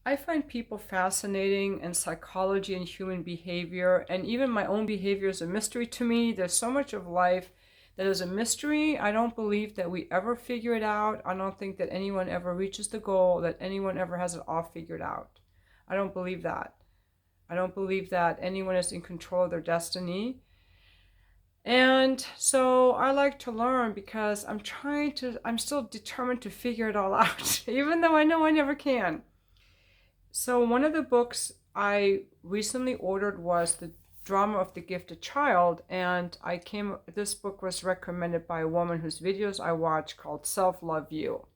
I find people fascinating, and psychology and human behavior, and even my own behavior is a mystery to me. There's so much of life that is a mystery. I don't believe that we ever figure it out. I don't think that anyone ever reaches the goal, that anyone ever has it all figured out. I don't believe that. I don't believe that anyone is in control of their destiny. And so I like to learn because I'm still determined to figure it all out, even though I know I never can. So one of the books I recently ordered was The Drama of the Gifted Child, and this book was recommended by a woman whose videos I watch called Self Love You.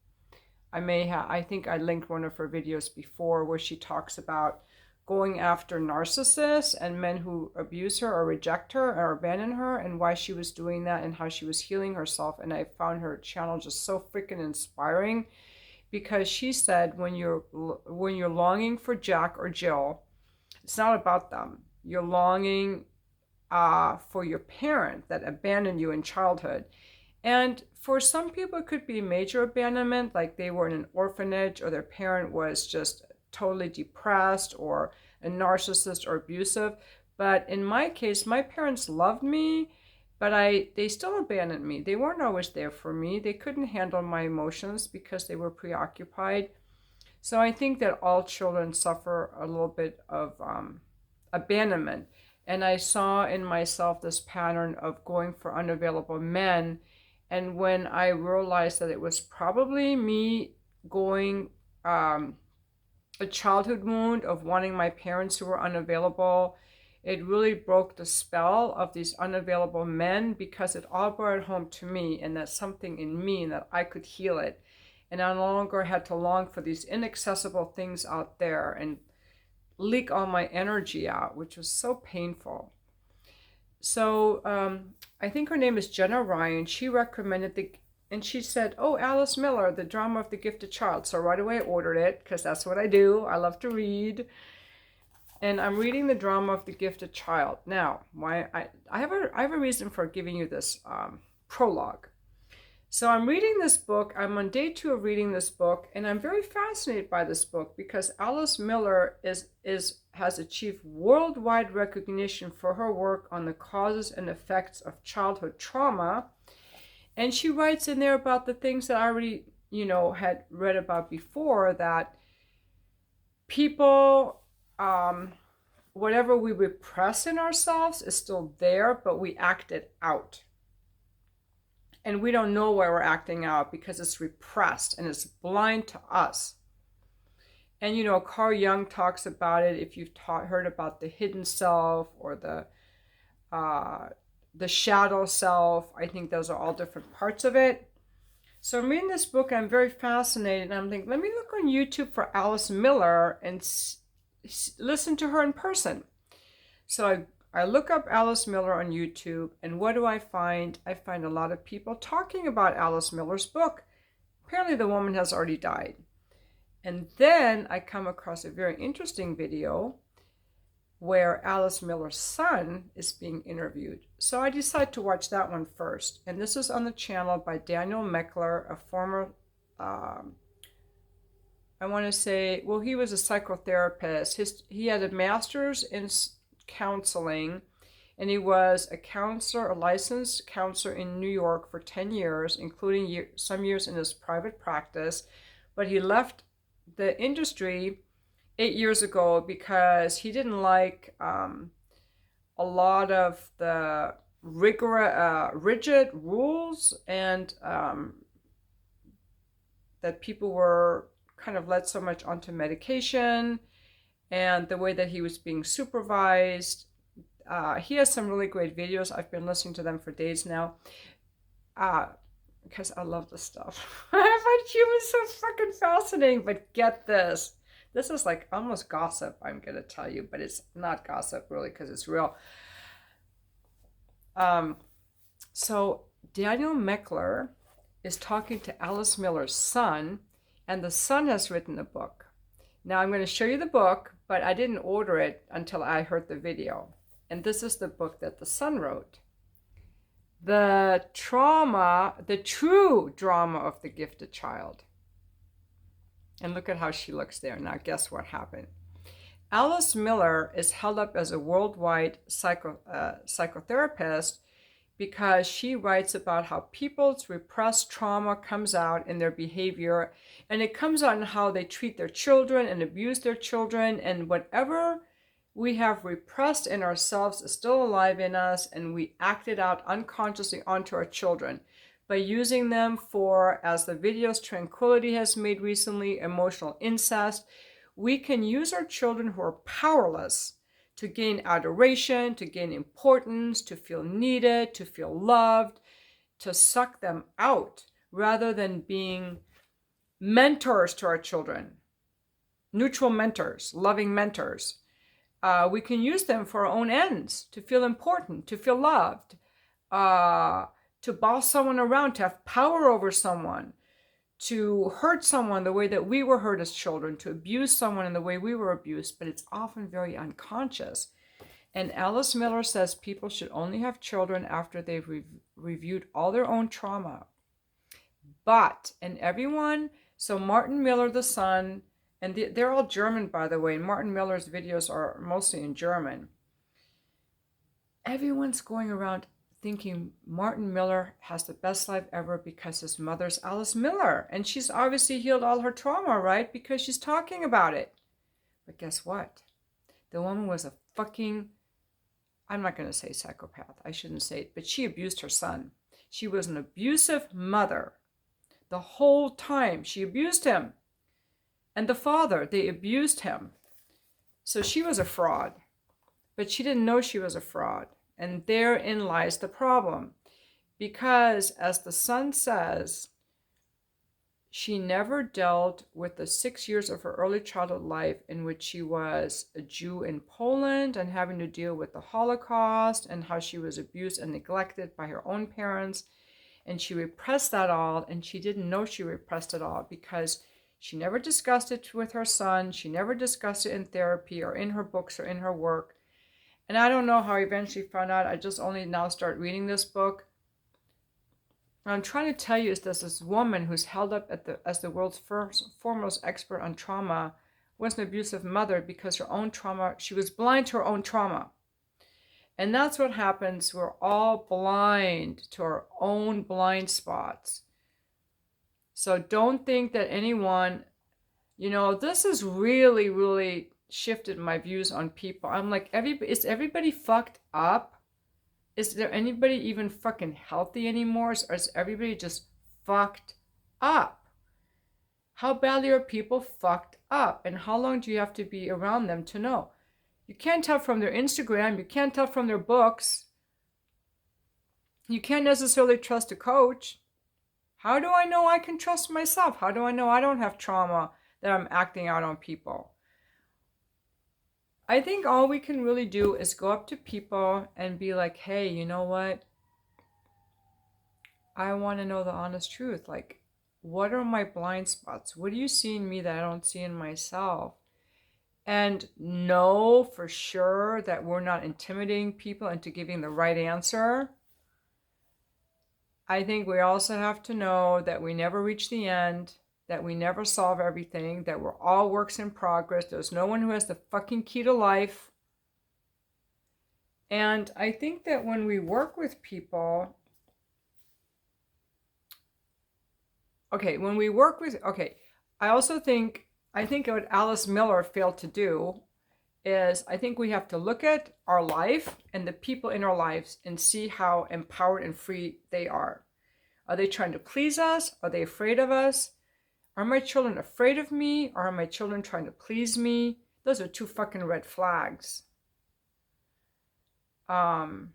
I think I linked one of her videos before where she talks about going after narcissists and men who abuse her or reject her or abandon her, and why she was doing that and how she was healing herself. And I found her channel just so freaking inspiring, because she said when you're longing for Jack or Jill, it's not about them. You're longing for your parent that abandoned you in childhood. And for some people, it could be major abandonment, like they were in an orphanage or their parent was just totally depressed or a narcissist or abusive. But in my case, my parents loved me, but they still abandoned me. They weren't always there for me. They couldn't handle my emotions because they were preoccupied. So I think that all children suffer a little bit of abandonment. And I saw in myself this pattern of going for unavailable men. And when I realized that it was probably me going, a childhood wound of wanting my parents who were unavailable, it really broke the spell of these unavailable men, because it all brought it home to me, and that's something in me, and that I could heal it. And I no longer had to long for these inaccessible things out there and leak all my energy out, which was so painful. So I think her name is Jenna Ryan. She recommended and she said, "Oh, Alice Miller, The Drama of the Gifted Child." So right away I ordered it because that's what I do. I love to read. And I'm reading The Drama of the Gifted Child. Now, I have a reason for giving you this prologue. So I'm reading this book. I'm on day 2 of reading this book, and I'm very fascinated by this book because Alice Miller has achieved worldwide recognition for her work on the causes and effects of childhood trauma. And she writes in there about the things that I already, had read about before, that people, whatever we repress in ourselves is still there, but we act it out. And we don't know why we're acting out because it's repressed and it's blind to us. And Carl Jung talks about it. If you've heard about the hidden self or the shadow self, I think those are all different parts of it. So I'm reading this book. I'm very fascinated. And I'm thinking, let me look on YouTube for Alice Miller and listen to her in person. So I look up Alice Miller on YouTube, and what do I find? I find a lot of people talking about Alice Miller's book. Apparently the woman has already died. And then I come across a very interesting video where Alice Miller's son is being interviewed. So I decided to watch that one first. And this is on the channel by Daniel Meckler, a former, I want to say, well, he was a psychotherapist. He had a master's in counseling, and he was a licensed counselor in New York for 10 years, including some years in his private practice. But he left the industry 8 years ago because he didn't like a lot of the rigid rules, and that people were kind of led so much onto medication, and the way that he was being supervised. He has some really great videos. I've been listening to them for days now because I love this stuff. I find humans so fucking fascinating. But get this. This is like almost gossip, I'm going to tell you, but it's not gossip really because it's real. So Daniel Meckler is talking to Alice Miller's son, and the son has written a book. Now I'm going to show you the book, but I didn't order it until I heard the video. And this is the book that the son wrote. The true drama of the gifted child. And look at how she looks there. Now, guess what happened? Alice Miller is held up as a worldwide psychotherapist because she writes about how people's repressed trauma comes out in their behavior, and it comes out in how they treat their children and abuse their children, and whatever we have repressed in ourselves is still alive in us, and we act it out unconsciously onto our children by using them for, as the videos Tranquility has made recently, emotional incest. We can use our children who are powerless to gain adoration, to gain importance, to feel needed, to feel loved, to suck them out, rather than being mentors to our children, neutral mentors, loving mentors. We can use them for our own ends, to feel important, to feel loved, to boss someone around, to have power over someone, to hurt someone the way that we were hurt as children, to abuse someone in the way we were abused, but it's often very unconscious. And Alice Miller says people should only have children after they've reviewed all their own trauma. But, and everyone, so Martin Miller, the son, and they're all German, by the way, and Martin Miller's videos are mostly in German. Everyone's going around thinking Martin Miller has the best life ever because his mother's Alice Miller. And she's obviously healed all her trauma, right? Because she's talking about it. But guess what? The woman was a fucking, I'm not going to say psychopath. I shouldn't say it. But she abused her son. She was an abusive mother. The whole time she abused him. And the father, they abused him. So she was a fraud. But she didn't know she was a fraud. And therein lies the problem. Because, as the son says, she never dealt with the 6 years of her early childhood life in which she was a Jew in Poland and having to deal with the Holocaust and how she was abused and neglected by her own parents. And she repressed that all, and she didn't know she repressed it all because she never discussed it with her son. She never discussed it in therapy or in her books or in her work. And I don't know how I eventually found out. I just only now start reading this book. What I'm trying to tell you is there's this woman who's held up as the world's foremost expert on trauma was an abusive mother because her own trauma, she was blind to her own trauma. And that's what happens. We're all blind to our own blind spots. So don't think that anyone, this is really, really shifted my views on people. I'm like, is everybody fucked up? Is there anybody even fucking healthy anymore? Or is everybody just fucked up? How badly are people fucked up? And how long do you have to be around them to know? You can't tell from their Instagram. You can't tell from their books. You can't necessarily trust a coach. How do I know I can trust myself? How do I know I don't have trauma that I'm acting out on people? I think all we can really do is go up to people and be like, hey, you know what? I want to know the honest truth. Like, what are my blind spots? What do you see in me that I don't see in myself? And know for sure that we're not intimidating people into giving the right answer. I think we also have to know that we never reach the end, that we never solve everything, that we're all works in progress. There's no one who has the fucking key to life. And I think that when we work with people, I think what Alice Miller failed to do is I think we have to look at our life and the people in our lives and see how empowered and free they are. Are they trying to please us? Are they afraid of us? Are my children afraid of me? Or are my children trying to please me? Those are two fucking red flags. I'm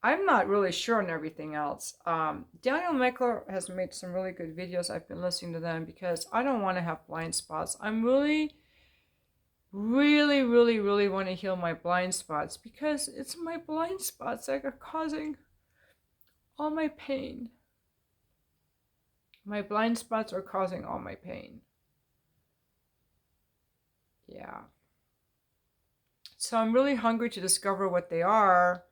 not really sure on everything else. Daniel Meckler has made some really good videos. I've been listening to them because I don't want to have blind spots. I'm really, really, really, really want to heal my blind spots because it's my blind spots that are causing all my pain. My blind spots are causing all my pain. Yeah. So I'm really hungry to discover what they are,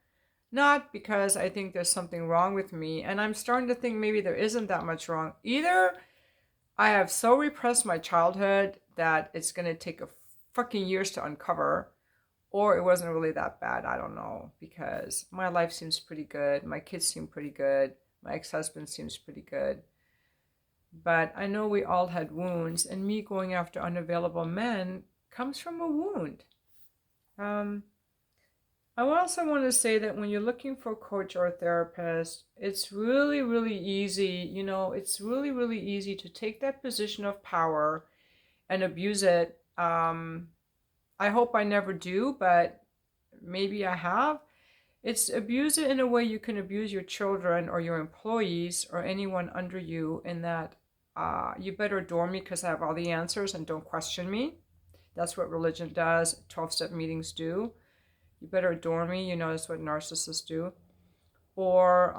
not because I think there's something wrong with me, and I'm starting to think maybe there isn't that much wrong. Either I have so repressed my childhood that it's going to take a fucking years to uncover. Or it wasn't really that bad. I don't know. Because my life seems pretty good. My kids seem pretty good. My ex-husband seems pretty good. But I know we all had wounds. And me going after unavailable men comes from a wound. I also want to say that when you're looking for a coach or a therapist, it's really, really easy. It's really, really easy to take that position of power and abuse it. I hope I never do, but maybe I have. It's abuse it in a way you can abuse your children or your employees or anyone under you, in that you better adore me because I have all the answers and don't question me. That's what religion does, 12-step meetings do. You better adore me, that's what narcissists do. Or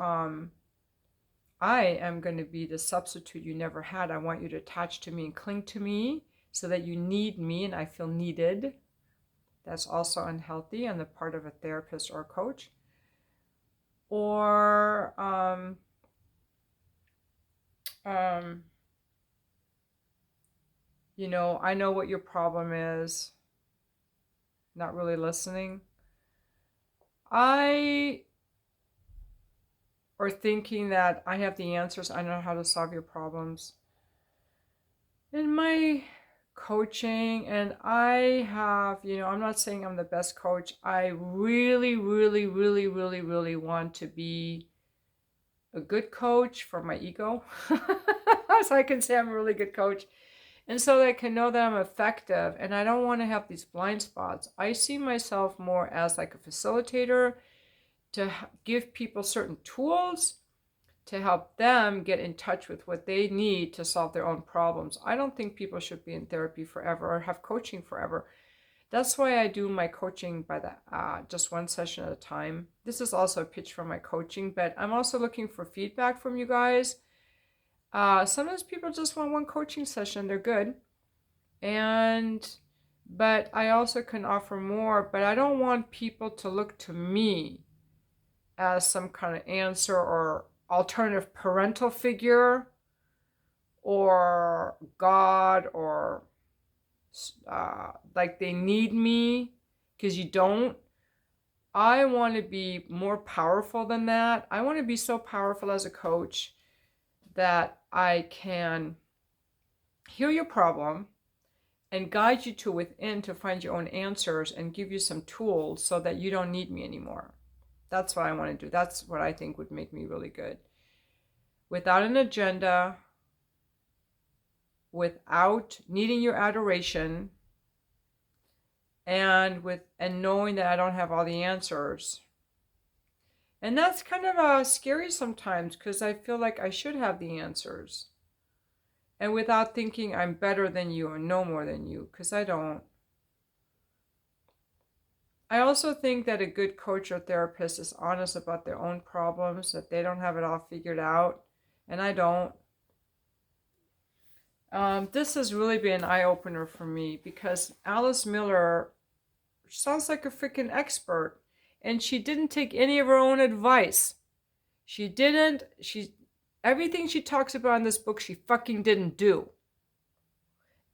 I am going to be the substitute you never had. I want you to attach to me and cling to me so that you need me and I feel needed. That's also unhealthy on the part of a therapist or a coach. Or I know what your problem is. Not really listening. Or thinking that I have the answers, I know how to solve your problems. In my coaching, and I have, I'm not saying I'm the best coach. I really, really, really, really, really want to be a good coach for my ego. So I can say I'm a really good coach. And so that I can know that I'm effective, and I don't want to have these blind spots. I see myself more as like a facilitator to give people certain tools to help them get in touch with what they need to solve their own problems. I don't think people should be in therapy forever or have coaching forever. That's why I do my coaching by just one session at a time. This is also a pitch for my coaching, but I'm also looking for feedback from you guys. Sometimes people just want one coaching session, they're good. But I also can offer more, but I don't want people to look to me as some kind of answer or alternative parental figure or God, or like they need me, because you don't. I want to be more powerful than that. I want to be so powerful as a coach that I can hear your problem and guide you to within to find your own answers and give you some tools so that you don't need me anymore. That's what I want to do. That's what I think would make me really good. Without an agenda, without needing your adoration, and knowing that I don't have all the answers. And that's kind of scary sometimes, because I feel like I should have the answers. And without thinking I'm better than you or know more than you, because I don't. I also think that a good coach or therapist is honest about their own problems, that they don't have it all figured out, and I don't. This has really been an eye-opener for me, because Alice Miller sounds like a freaking expert, and she didn't take any of her own advice. Everything she talks about in this book, she fucking didn't do.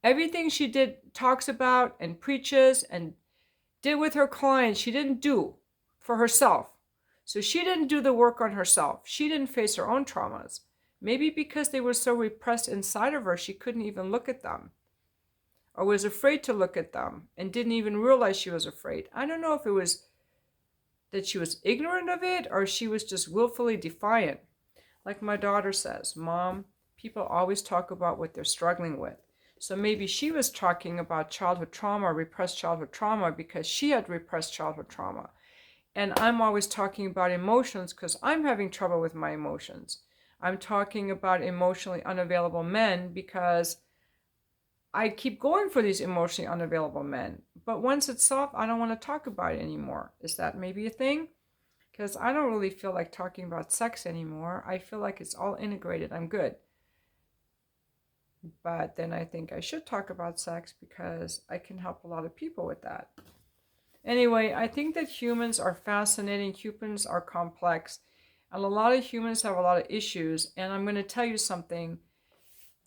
Everything she talks about and preaches and did with her clients, she didn't do for herself. So she didn't do the work on herself. She didn't face her own traumas. Maybe because they were so repressed inside of her, she couldn't even look at them, or was afraid to look at them and didn't even realize she was afraid. I don't know if it was that she was ignorant of it or she was just willfully defiant. Like my daughter says, Mom, people always talk about what they're struggling with. So maybe she was talking about childhood trauma, repressed childhood trauma, because she had repressed childhood trauma. And I'm always talking about emotions because I'm having trouble with my emotions. I'm talking about emotionally unavailable men because I keep going for these emotionally unavailable men. But once it's solved, I don't want to talk about it anymore. Is that maybe a thing? Because I don't really feel like talking about sex anymore. I feel like it's all integrated. I'm good. But then I think I should talk about sex because I can help a lot of people with that. Anyway, I think that humans are fascinating. Humans are complex. And a lot of humans have a lot of issues. And I'm going to tell you something.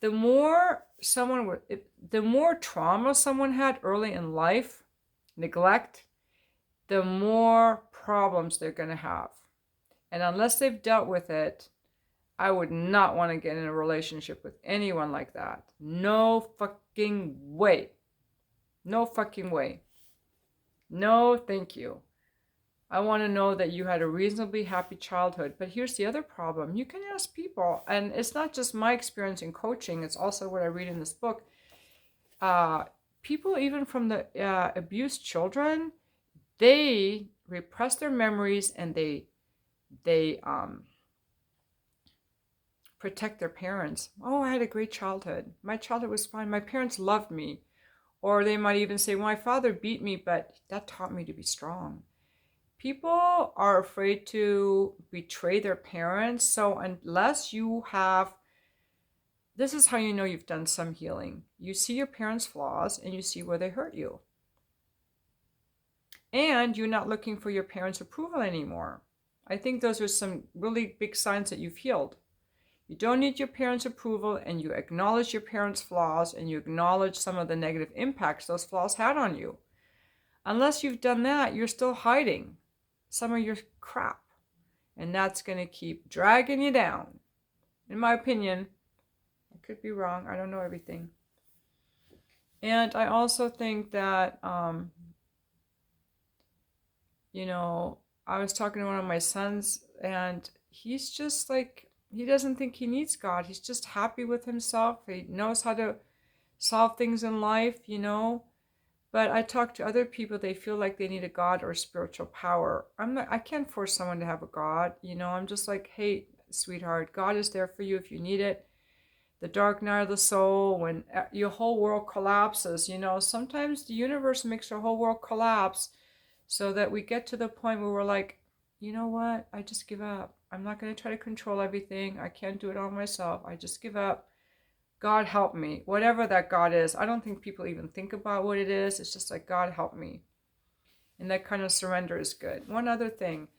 the more the more trauma someone had early in life, neglect, the more problems they're going to have. And unless they've dealt with it, I would not want to get in a relationship with anyone like that. No fucking way. No fucking way. No, thank you. I want to know that you had a reasonably happy childhood. But here's the other problem. You can ask people, and it's not just my experience in coaching, it's also what I read in this book. People, even from the abused children, they repress their memories and they protect their parents. Oh, I had a great childhood. My childhood was fine. My parents loved me. Or they might even say, well, my father beat me, but that taught me to be strong. People are afraid to betray their parents. So unless you have, this is how you know you've done some healing. You see your parents' flaws and you see where they hurt you. And you're not looking for your parents' approval anymore. I think those are some really big signs that you've healed. You don't need your parents' approval, and you acknowledge your parents' flaws, and you acknowledge some of the negative impacts those flaws had on you. Unless you've done that, you're still hiding some of your crap. And that's going to keep dragging you down. In my opinion, I could be wrong. I don't know everything. And I also think that, I was talking to one of my sons, and he's just like, he doesn't think he needs God. He's just happy with himself. He knows how to solve things in life, But I talk to other people, they feel like they need a God or spiritual power. I can't force someone to have a God, I'm just like, hey, sweetheart, God is there for you if you need it. The dark night of the soul, when your whole world collapses, sometimes the universe makes our whole world collapse so that we get to the point where we're like, you know what, I just give up. I'm not going to try to control everything. I can't do it all myself. I just give up. God help me. Whatever that God is. I don't think people even think about what it is. It's just like, God help me. And that kind of surrender is good. One other thing.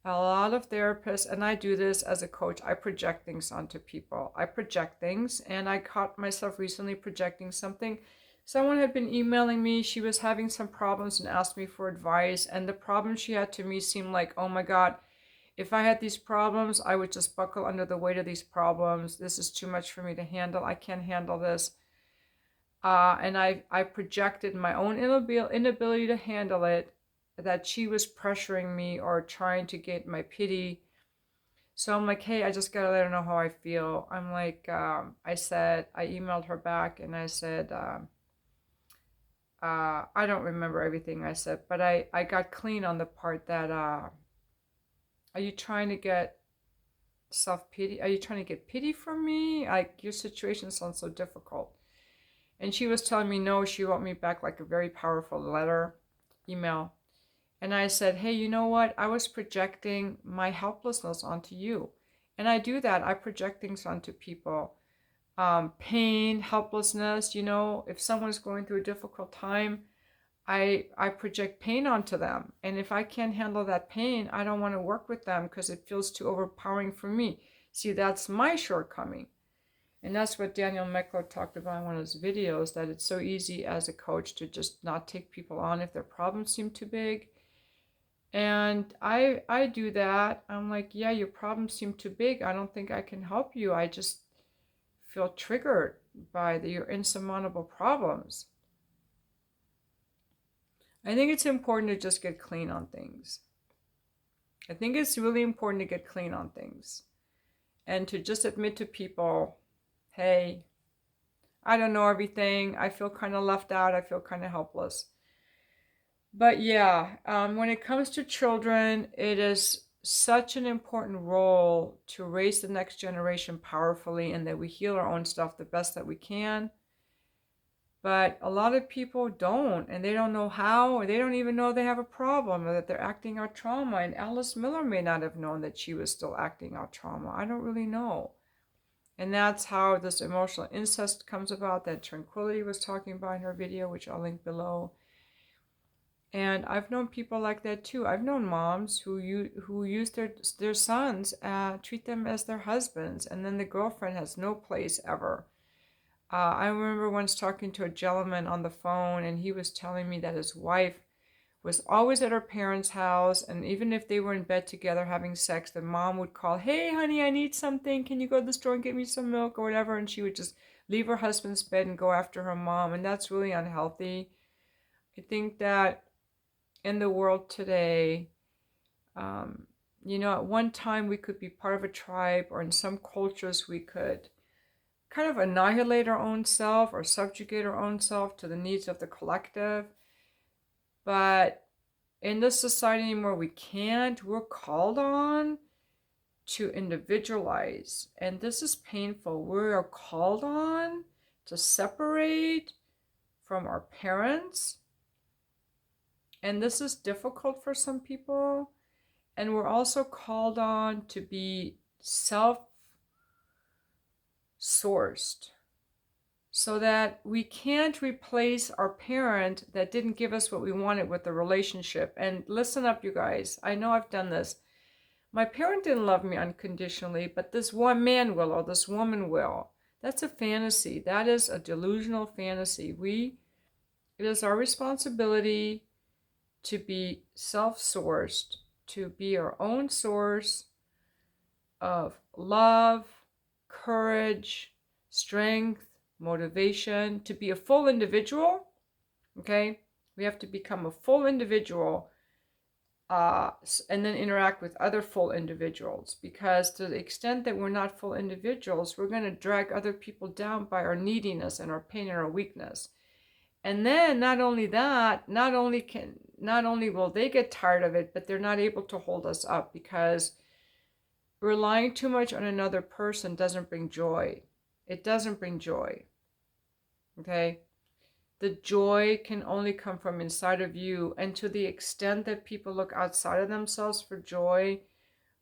A lot of therapists, and I do this as a coach, I project things onto people. I project things, and I caught myself recently projecting something. Someone had been emailing me. She was having some problems and asked me for advice. And the problem she had to me seemed like, oh my God, if I had these problems, I would just buckle under the weight of these problems. This is too much for me to handle. I can't handle this. And I projected my own inability to handle it, that she was pressuring me or trying to get my pity. So I'm like, hey, I just gotta let her know how I feel. I'm like, I emailed her back and I said, I don't remember everything I said, but I got clean on the part that, are you trying to get self-pity? Are you trying to get pity from me? Like, your situation sounds so difficult. And she was telling me no. She wrote me back like a very powerful email. And I said, hey, you know what? I was projecting my helplessness onto you. And I do that. I project things onto people. Pain, helplessness, if someone's going through a difficult time, I project pain onto them. And if I can't handle that pain, I don't want to work with them because it feels too overpowering for me. See, that's my shortcoming. And that's what Daniel Meckler talked about in one of his videos, that it's so easy as a coach to just not take people on if their problems seem too big. And I do that. I'm like, yeah, your problems seem too big. I don't think I can help you. I just feel triggered by your insurmountable problems. I think it's important to just get clean on things. I think it's really important to get clean on things. And to just admit to people, hey, I don't know everything. I feel kind of left out. I feel kind of helpless. But yeah, when it comes to children, it is such an important role to raise the next generation powerfully, and that we heal our own stuff the best that we can. But a lot of people don't, and they don't know how, or they don't even know they have a problem, or that they're acting out trauma. And Alice Miller may not have known that she was still acting out trauma. I don't really know. And that's how this emotional incest comes about, that Tranquility was talking about in her video, which I'll link below. And I've known people like that too. I've known moms who use their sons, treat them as their husbands, and then the girlfriend has no place ever. I remember once talking to a gentleman on the phone, and he was telling me that his wife was always at her parents' house, and even if they were in bed together having sex, the mom would call, "Hey, honey, I need something. Can you go to the store and get me some milk or whatever?" And she would just leave her husband's bed and go after her mom, and that's really unhealthy. I think that in the world today, at one time we could be part of a tribe, or in some cultures we could kind of annihilate our own self or subjugate our own self to the needs of the collective. But in this society anymore, we can't. We're called on to individualize, and this is painful. We are called on to separate from our parents, and this is difficult for some people. And we're also called on to be self-sourced, so that we can't replace our parent that didn't give us what we wanted with the relationship. And listen up, you guys. I know I've done this. My parent didn't love me unconditionally, but this one man will, or this woman will. That's a fantasy. That is a delusional fantasy. It is our responsibility to be self-sourced, to be our own source of love, courage, strength, motivation, to be a full individual. Okay? We have to become a full individual, and then interact with other full individuals, because to the extent that we're not full individuals, we're going to drag other people down by our neediness and our pain and our weakness. And then not only that, not only will they get tired of it, but they're not able to hold us up, because relying too much on another person doesn't bring joy. It doesn't bring joy. Okay? The joy can only come from inside of you. And to the extent that people look outside of themselves for joy,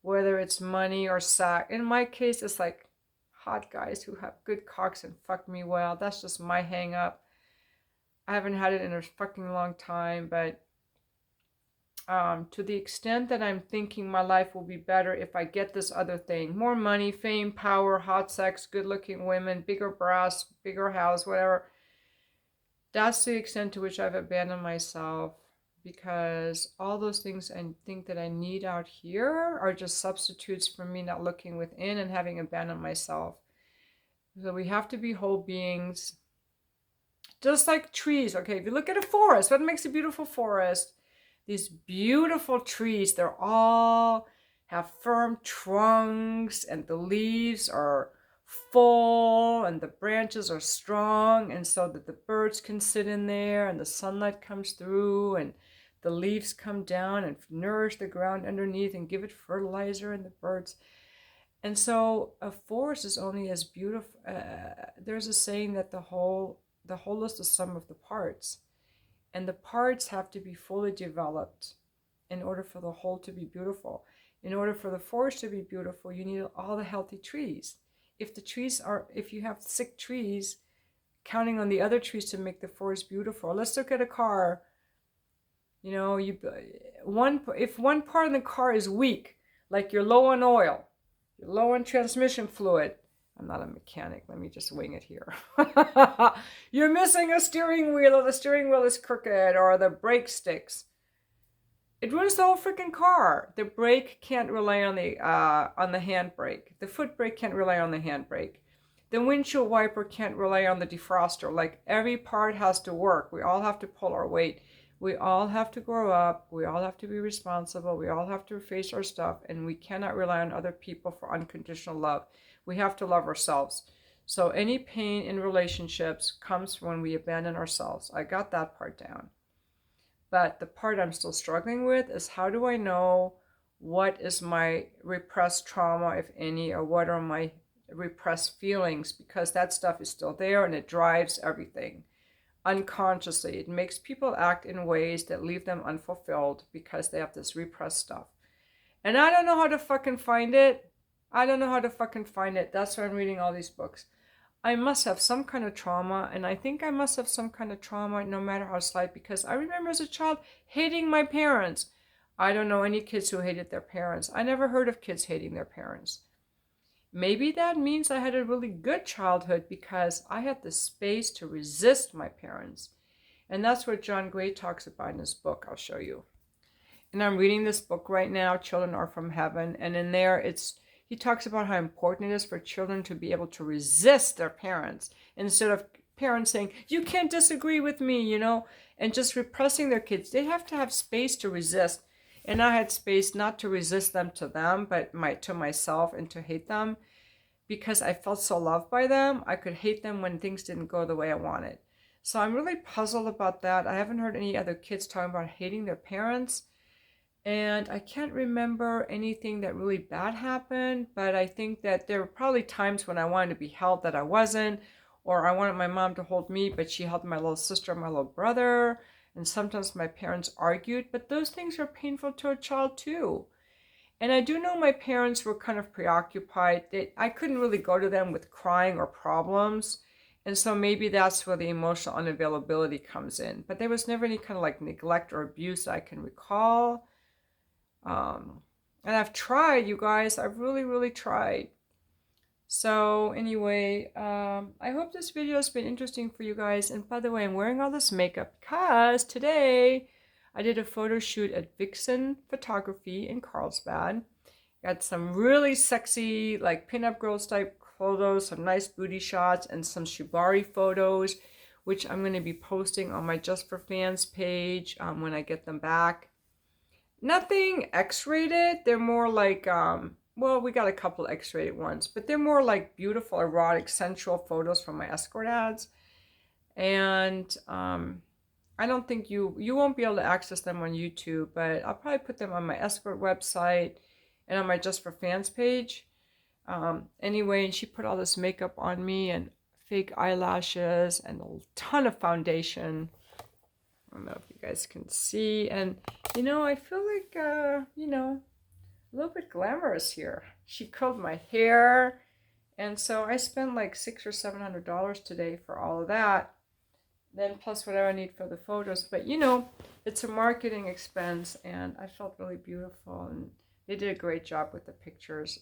whether it's money or sex, in my case, it's like hot guys who have good cocks and fuck me well. That's just my hang up. I haven't had it in a fucking long time, but to the extent that I'm thinking my life will be better if I get this other thing, more money, fame, power, hot sex, good looking women, bigger breasts, bigger house, whatever, that's the extent to which I've abandoned myself, because all those things I think that I need out here are just substitutes for me not looking within and having abandoned myself. So we have to be whole beings, just like trees. Okay, if you look at a forest, what makes a beautiful forest? These beautiful trees, they're all have firm trunks, and the leaves are full, and the branches are strong, and so that the birds can sit in there, and the sunlight comes through, and the leaves come down and nourish the ground underneath and give it fertilizer and the birds. And so a forest is only as beautiful. There's a saying that the whole is the sum of the parts. And the parts have to be fully developed in order for the whole to be beautiful. In order for the forest to be beautiful, you need all the healthy trees. If you have sick trees, counting on the other trees to make the forest beautiful. Let's look at a car. If one part of the car is weak, like you're low on oil, you're low on transmission fluid. I'm not a mechanic, let me just wing it here. You're missing a steering wheel, or the steering wheel is crooked, or the brake sticks. It ruins the whole freaking car. The brake can't rely on the handbrake. The foot brake can't rely on the handbrake. The windshield wiper can't rely on the defroster. Like, every part has to work. We all have to pull our weight. We all have to grow up. We all have to be responsible. We all have to face our stuff, and we cannot rely on other people for unconditional love. We have to love ourselves. So any pain in relationships comes when we abandon ourselves. I got that part down. But the part I'm still struggling with is, how do I know what is my repressed trauma, if any, or what are my repressed feelings? Because that stuff is still there, and it drives everything. Unconsciously, it makes people act in ways that leave them unfulfilled because they have this repressed stuff. And I don't know how to fucking find it. That's why I'm reading all these books. I must have some kind of trauma, and I think I must have some kind of trauma, no matter how slight, because I remember as a child hating my parents. I don't know any kids who hated their parents. I never heard of kids hating their parents. Maybe that means I had a really good childhood because I had the space to resist my parents. And that's what John Gray talks about in his book. I'll show you. And I'm reading this book right now, Children Are From Heaven. And in there, he talks about how important it is for children to be able to resist their parents instead of parents saying, you can't disagree with me, and just repressing their kids. They have to have space to resist. And I had space not to resist them to them, but to myself, and to hate them because I felt so loved by them. I could hate them when things didn't go the way I wanted. So I'm really puzzled about that. I haven't heard any other kids talking about hating their parents. And I can't remember anything that really bad happened, but I think that there were probably times when I wanted to be held that I wasn't, or I wanted my mom to hold me, but she held my little sister and my little brother. And sometimes my parents argued, but those things are painful to a child too. And I do know my parents were kind of preoccupied. I couldn't really go to them with crying or problems. And so maybe that's where the emotional unavailability comes in. But there was never any kind of like neglect or abuse that I can recall. And I've tried, you guys. I've really, really tried. So anyway, I hope this video has been interesting for you guys. And by the way, I'm wearing all this makeup because today I did a photo shoot at Vixen Photography in Carlsbad. Got some really sexy, like pinup girls type photos, some nice booty shots, and some shibari photos, which I'm going to be posting on my Just for Fans page when I get them back. Nothing X-rated. They're more like, well, we got a couple X-rated ones, but they're more like beautiful, erotic, sensual photos from my escort ads. And I don't think you won't be able to access them on YouTube, but I'll probably put them on my escort website and on my Just for Fans page. Anyway, and she put all this makeup on me and fake eyelashes and a ton of foundation. I don't know if you guys can see. And, I feel like, a little bit glamorous here. She curled my hair. And so I spent like $600 or $700 today for all of that. Then plus whatever I need for the photos. But, it's a marketing expense. And I felt really beautiful. And they did a great job with the pictures.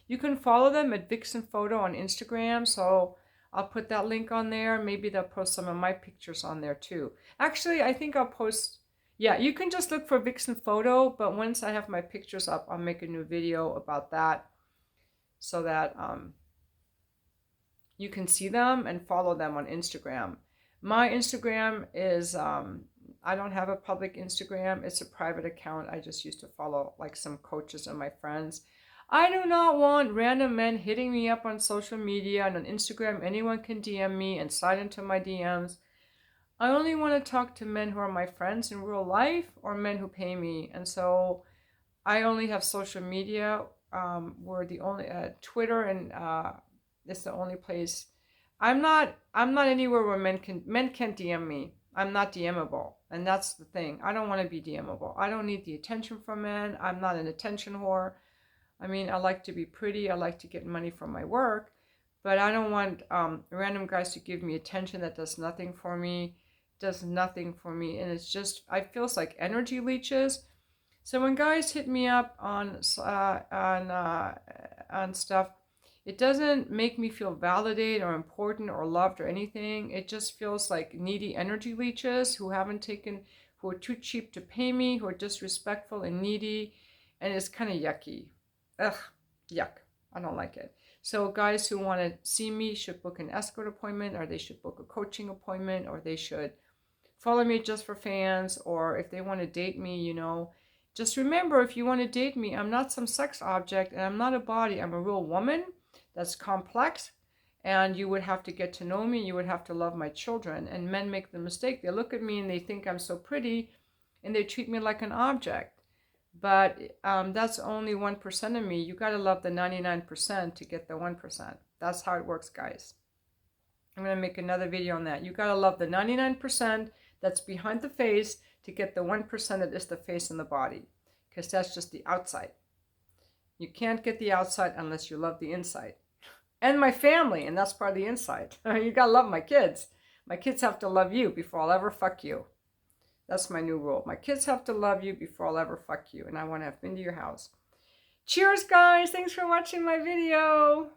You can follow them at Vixen Photo on Instagram. So I'll put that link on there. Maybe they'll post some of my pictures on there too. Actually, I think I'll post, yeah, you can just look for Vixen Photo, but once I have my pictures up, I'll make a new video about that so that you can see them and follow them on Instagram. My Instagram is, I don't have a public Instagram. It's a private account. I just used to follow like some coaches and my friends. I do not want random men hitting me up on social media and on Instagram. Anyone can DM me and slide into my DMs. I only want to talk to men who are my friends in real life or men who pay me. And so I only have social media. We're the only Twitter, and it's the only place. I'm not anywhere where men can't DM me. I'm not DMable, and that's the thing. I don't want to be DMable. I don't need the attention from men. I'm not an attention whore. I mean, I like to be pretty. I like to get money from my work, but I don't want random guys to give me attention that does nothing for me. And it's just, I feel like energy leeches. So when guys hit me up on stuff, it doesn't make me feel validated or important or loved or anything. It just feels like needy energy leeches who are too cheap to pay me, who are disrespectful and needy, and it's kind of yucky. Ugh, yuck. I don't like it. So guys who want to see me should book an escort appointment, or they should book a coaching appointment, or they should follow me Just for Fans, or if they want to date me, just remember, if you want to date me, I'm not some sex object, and I'm not a body. I'm a real woman that's complex, and you would have to get to know me. You would have to love my children. And men make the mistake. They look at me and they think I'm so pretty, and they treat me like an object. But that's only 1% of me. You got to love the 99% to get the 1%. That's how it works, guys. I'm going to make another video on that. You got to love the 99% that's behind the face to get the 1% that is the face and the body, because that's just the outside. You can't get the outside unless you love the inside. And my family, and that's part of the inside. You got to love my kids. My kids have to love you before I'll ever fuck you. That's my new rule. My kids have to love you before I'll ever fuck you, and I want to have been to your house. Cheers, guys. Thanks for watching my video.